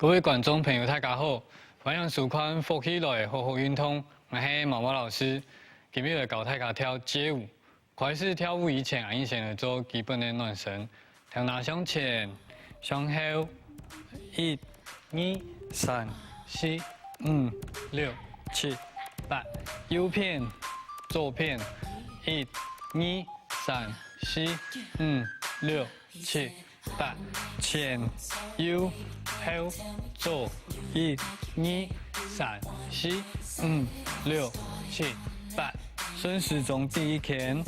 各位观众朋友，大家好，欢迎收看《活起来活活运动》，我是毛毛老师。今日来教大家跳街舞。开始跳舞以前，先来做基本的暖身。头拿向前，向后，一、二、三、四、五、六、七、八。右片，左片，一、二、三、四、五、六、七、八。前、右、后、左，一、二、三、四、五、六、七、八。顺时钟第一圈，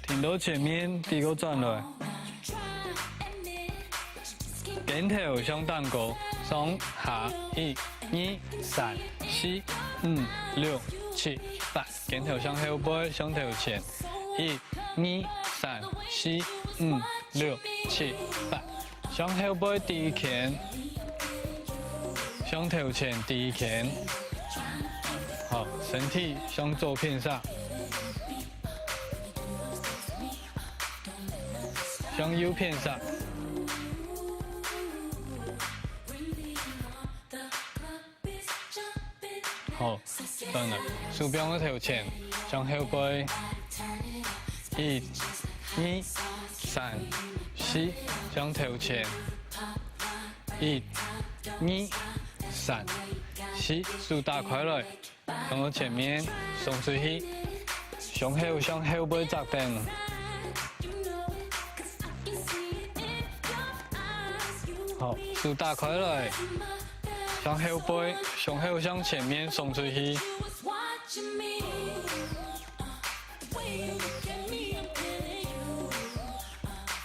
停到前面，第一个转来，跟头向蛋糕，上下，一、二、三、四、五、六、七、八，跟头向后背，向头前，一、二、三、四、五、六、七、八，向后背第一圈，向头前第一圈。好，身体向左偏上，向右偏上。好，转了，鼠标的头前，向后背，一、二、三、四，向头前，一、二、三、四，手打开来。放到前面，送出去，向后背扎定。好，手打开来，向后背，向后向前面送出去。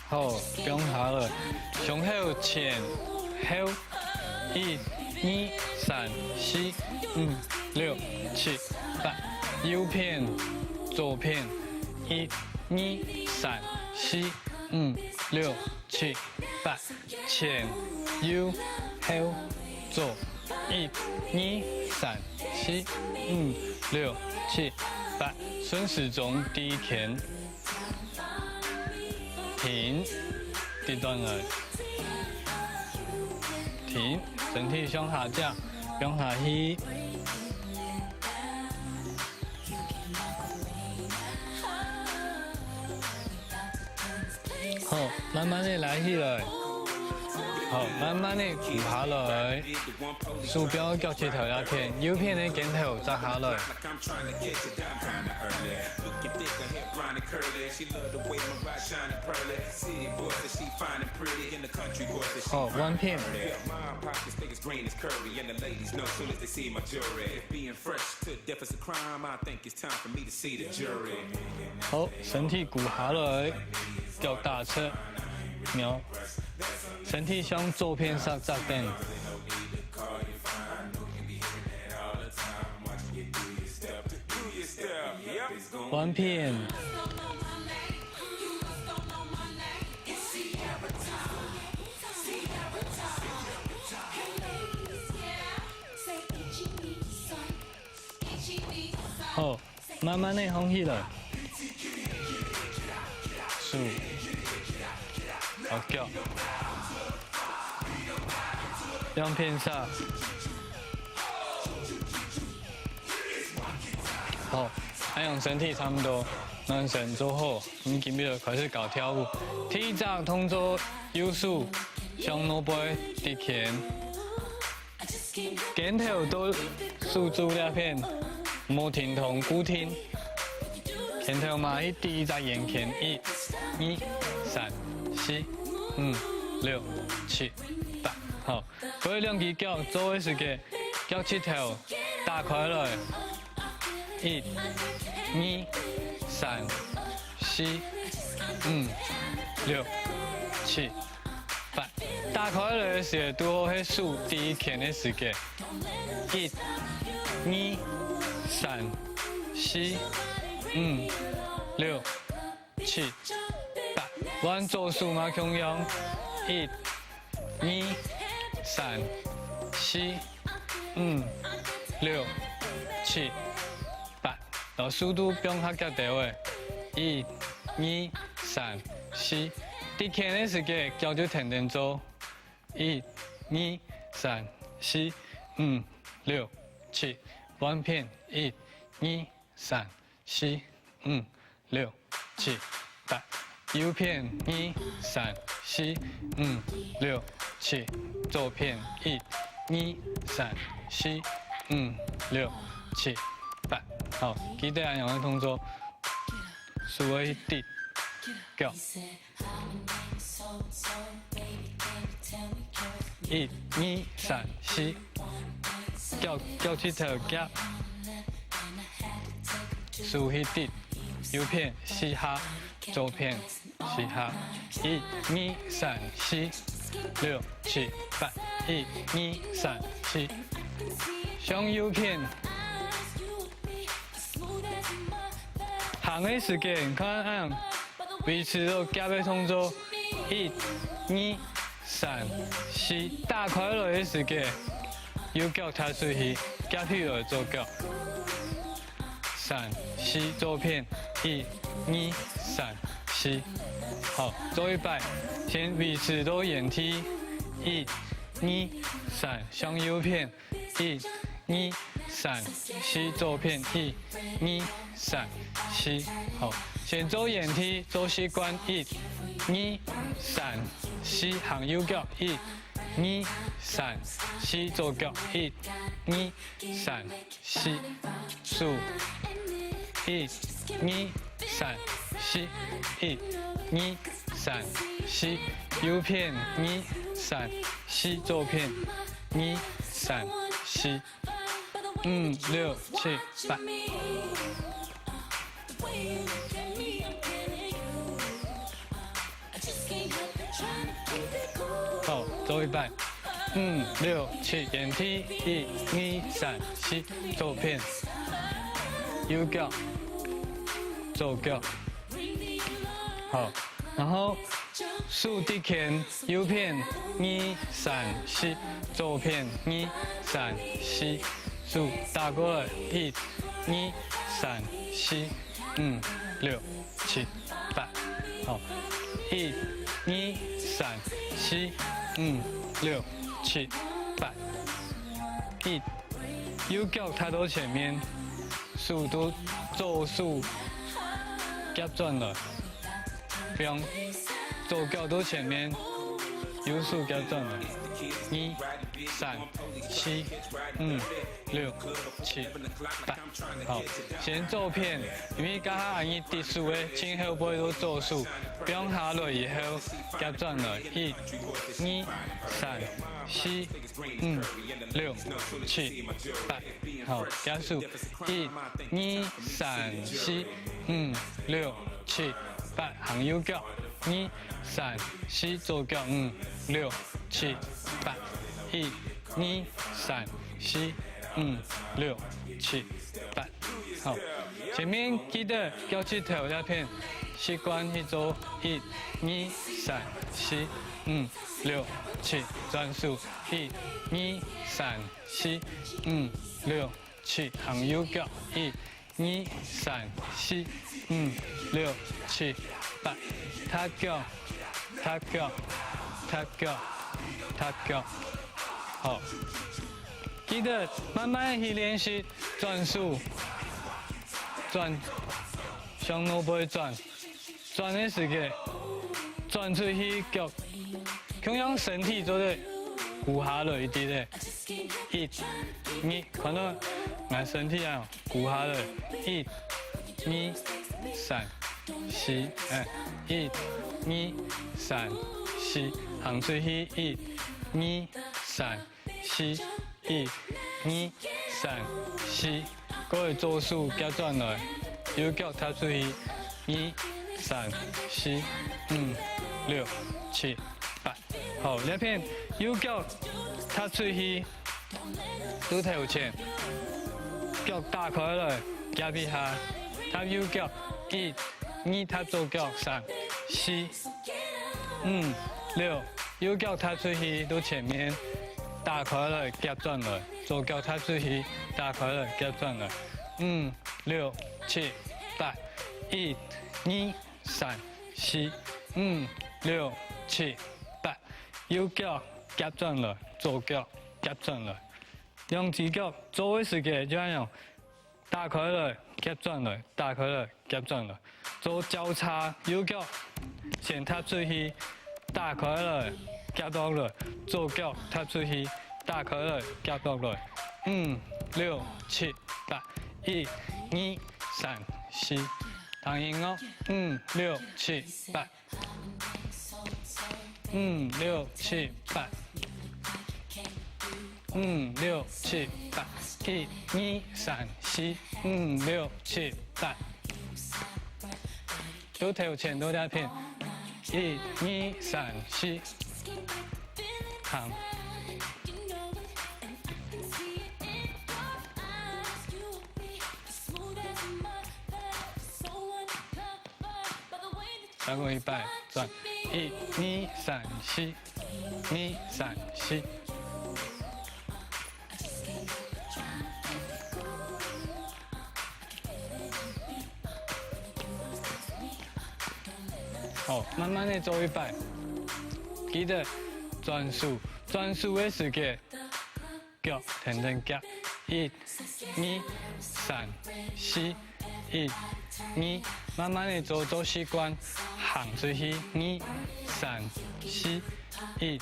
好，不用下了，向后前后，一、二、三、四、五、六、七、八，右片、左片，一、二、三、四、五、六、七、八，前、右、后、左，一、二、三、四、五、六、七、八，顺时钟第一圈，停，第段来，停，身体向下降，向下去。好，慢慢的来起来。好，慢慢的扶下来。鼠标脚趾头一片，右片的肩头扎下来。好，弯片。好，身体鼓下来，脚打侧，瞄，身体向左偏上扎定。弯片。好，慢慢的放起来，手，好脚，两片上，好，按样身体差不多，暖身做好，你今日开始搞跳舞，体扎动作右手向脑背直拳，肩头都数住两片。无停同固停，前头嘛一第一只眼拳，一、二、三、四、五、六、七、八，好，各两只脚做的是个脚趾头打开来，一、二、三、四、五、六、七、八，打开来是拄好迄数第一拳的时间，一、二。三、四、五、六、七、八，往左数嘛同样，一、二、三、四、五、六、七、八，然后速度不用太急调的，一、二、三、四，第天的时间脚就停停做， 1、2、3、4、5、6、7。弯片1、2、3、4、5、6、7、8。右片1、3、4、5、6、7。左片1、2、3、4、5、6、7、8。好，記得按樣嘅動作，數位去跌腳。1、2、3、4，腳趾頭夾，數去跌，右片4下，左片4下。1、2、3、4、6、7、8。1、2、3、4。向右片。行的時間，看按維持到夾的動作。1、2、3、4。大塊落的時間，右腳踏出去，夾起來左腳。3、4，左片。1、2、3、4。好，做一擺，先維持到眼梯。1、2、3，向右片。1、2、3、4，左片。1、2、3、4。好，先做眼梯，做習慣。1、2、3、4，行右腳。1、2、3、4，左腳。1、2、3、4，數。1、2、3、4。1、2、3、4，右片。2、3、4，左片。2、3、4。5、6、7、8。好，做一半。5、6、7，眼梯。1、2、3、4，左片。右腳，左腳。好，然後數底前，右片。2、3、4，左片。2、3、4。數打過來。1、2、3、4、5、6、7、8。好，1、2、3、4、5、6、7、8。1，右腳踏到前面，數都左數夾轉了，不用左腳到前面，右數夾轉了。2、3、4、5、6、7、8。好，先左片，因為剛下按一滴數的，前後背都左數，不用下來以後夾轉了。1、2、3、4、5、6、7、8。好，加速。1、2、3、4、5、6、7、8。行右腳。2、3、4，左腳。5、6、7、8。1、2、3、4、5、6、7、8。好，前面記得腳趾頭那片，習慣去做。1、2、3、4、5、6、7，轉數。1、2、3、4、5、6、7，行右腳。1、2、3、4、5、6、7、8。踏腳，踏腳，踏腳，踏腳。好，記得慢慢去練習轉數，轉，向腦背轉，轉的時間，轉出去腳，同樣身體做得鼓下來一啲咧。1、2，看到俺身體啊，鼓下來。1、2、3、4，1、2、3、4，行出去。1、2、3、4。1、2、3、4，各位左數夾轉來，右腳踏出去。1、3、4、5、6、7、8。好，兩片右腳踏出去，都頭前，腳打開來，夾一下，踏右腳。1、2，踏左腳。3、4、5、6，右腳踏出去到前面。打開來夾轉來，左腳踏出去，打開來夾轉來。5、6、7、8。1、2、3、4、5、6、7、8。右腳夹转来，左脚夹转来。用左脚做的时间就用打开来，夹转来，打开来，夹转来。做交叉，右脚先踏出去，打开来，夹落来，左脚踏出去，打开来，夹落来。5、6、7、8， 1、2、3、4，同音哦。5、6、7、8。5、6、7、8。5、6、7、8。1、2、3、4。5、6、7、8。都头前都在片。1、2、3、4。行。超过100，转1、2、3、4。2、3、4。好，慢慢的做100，记得转速的时间，脚停停夹，1、2、3、4。1、2，慢慢的做习惯，行出去，2、3、4。1、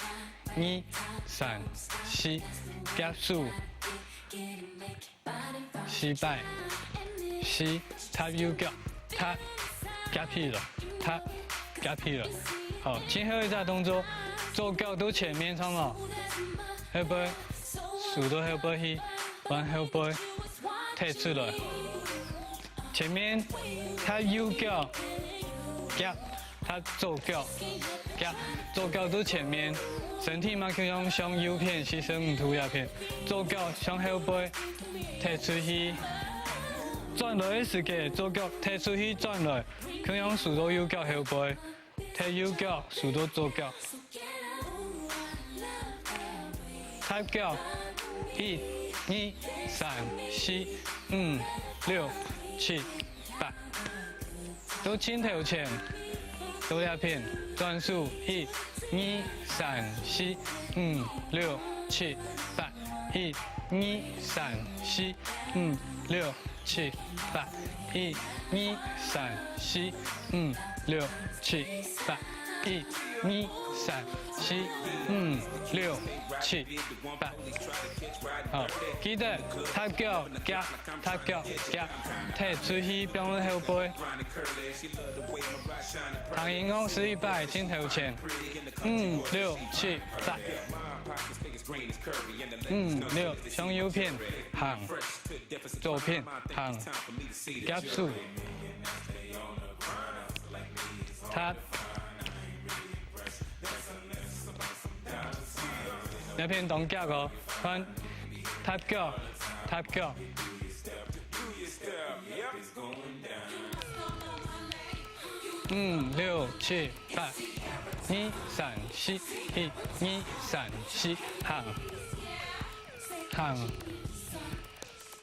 2、3、4，夹数，400，踏右脚，踏夹屁了，踏夹屁了。好，最后一个动作，左脚到前面冲了，后背，数到后背去，往后背踢出来。前面他右脚夹，他左脚夹，左脚到前面，身体嘛就用向右偏，牺牲唔涂鸦片，左脚向后背踢出去，转来的时间，左脚踢出去转来，佢用数到右脚后背，踢右脚数到左脚，踏脚1、2、3、4、5、6、7、8，都前头前，都两片，转数1、2、3、4、5、6、7、8， 1、2、3、4、5、6、7、8， 1、2、3、4、5、6、7、8， 1、2、3、4、5、6、7、8。好，记得踏脚夹，踏脚夹，踢出去变到后背。唐英公是100，镜头前，5、6、7、8。5、6，向右偏，行，左偏，行，夹住，踏。那片动脚哦，看，踏脚，踏脚。5、6、7、8， 2、3、4， 1、2、3、4，行，行，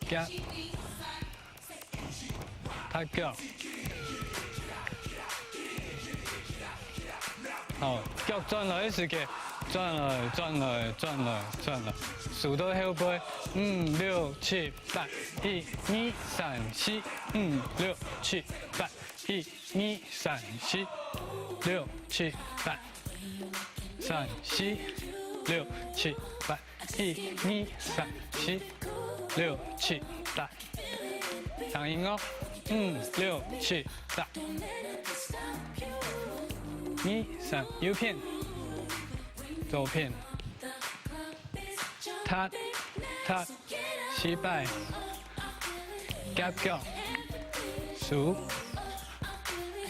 夹，踏脚。好，脚转来的时间。转来，转来，转来，转来，数到后背，5、6、7、8， 1、2、3、4、5、6、7、8， 1、2、3、4、6、7、8， 3、4、6、7、8， 1、2、3、4、6、7、8，长音哦，5、6、7、8， 2、3，右偏。左片，踏，踏，失败，夹脚，数，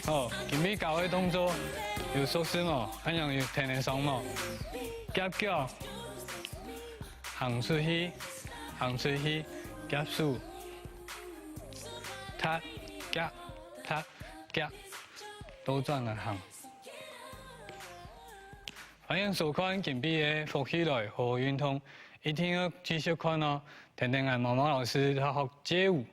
好，前面搞的动作有熟悉冇？很容易听得上冇？夹脚，行出去，行出去，夹数，踏，夹，踏，夹，都转来行。欢迎收看今比的福起来好运通，一定要继续看哦。听听俺毛毛老师他学街舞。